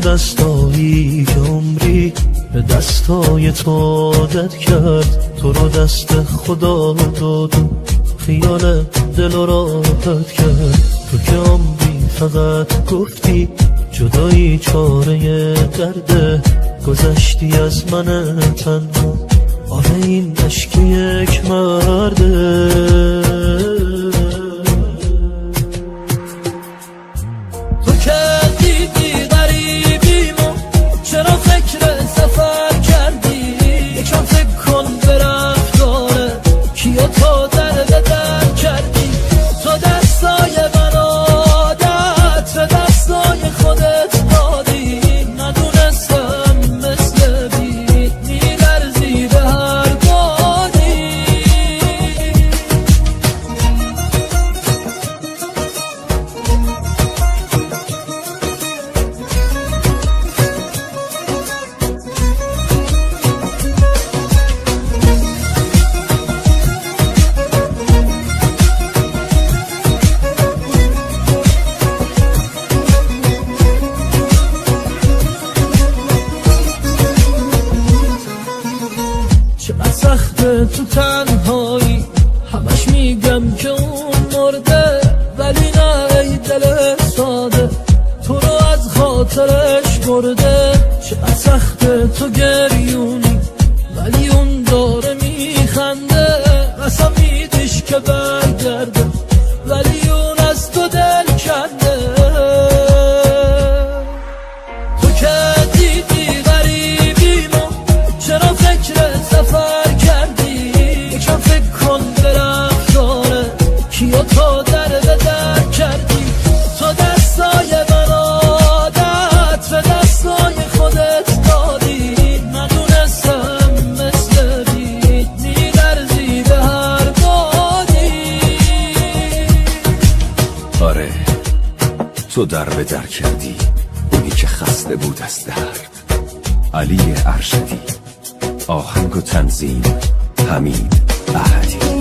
دستایی که عمری به دستای تو عادت کرد، تو رو دست خدا داد، خیال دل رو راحت کرد. تو که عمری فقط گفتی جدایی چاره درده، گذشتی از من تنها، آره این عشق یک مرده. تو تنهایی همش میگم که اون مرده، ولی نه ای دل ساده تو رو از خاطرش برده. چقدر سخته تو گریونی ولی اون داره میخنده، قسم میدیش که برگرده ولی اون از تو دل کنده. تو که دیدی غریبیمو چرا فکر سفر کردی؟ یکم فکر کن به رفتاره کیا تو در کردی. تو دستای من عادت به دستای خودت دادی، ندونستم مثل بید میلرزی به هر بادی. آره تو در به در کردی اونی که خسته بود از درد. علی ارشدی، آهنگ و تنظیم حمید احدی.